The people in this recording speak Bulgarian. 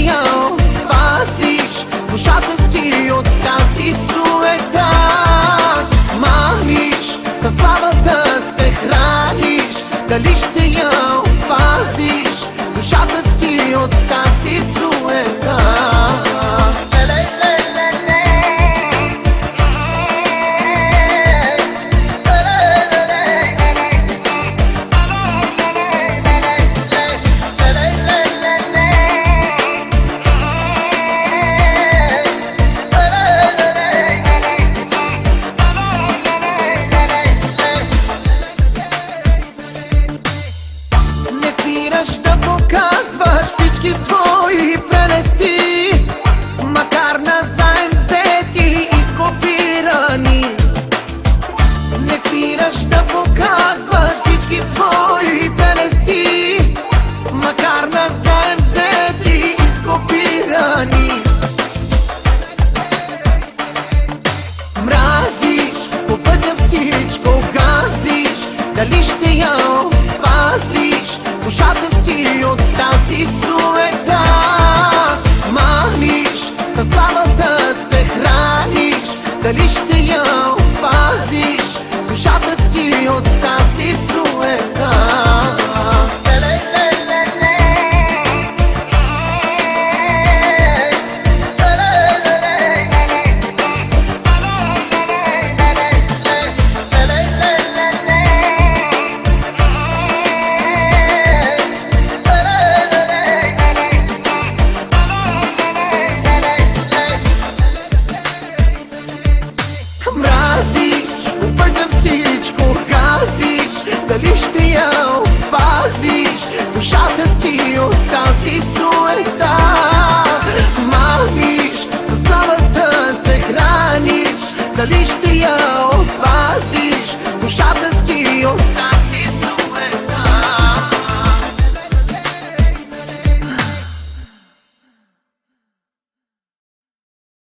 я пазиш душата си от тази суета. Маниш, със славата се храниш, дали ще я пазиш душата си от тази суета. Да показваш всички свои прелести, макар назаем взети и скопирани. Не спираш да показваш всички свои прелести, макар назаем взети и скопирани. Мразиш, по пътя всичко газиш, дали ще я пазиш душата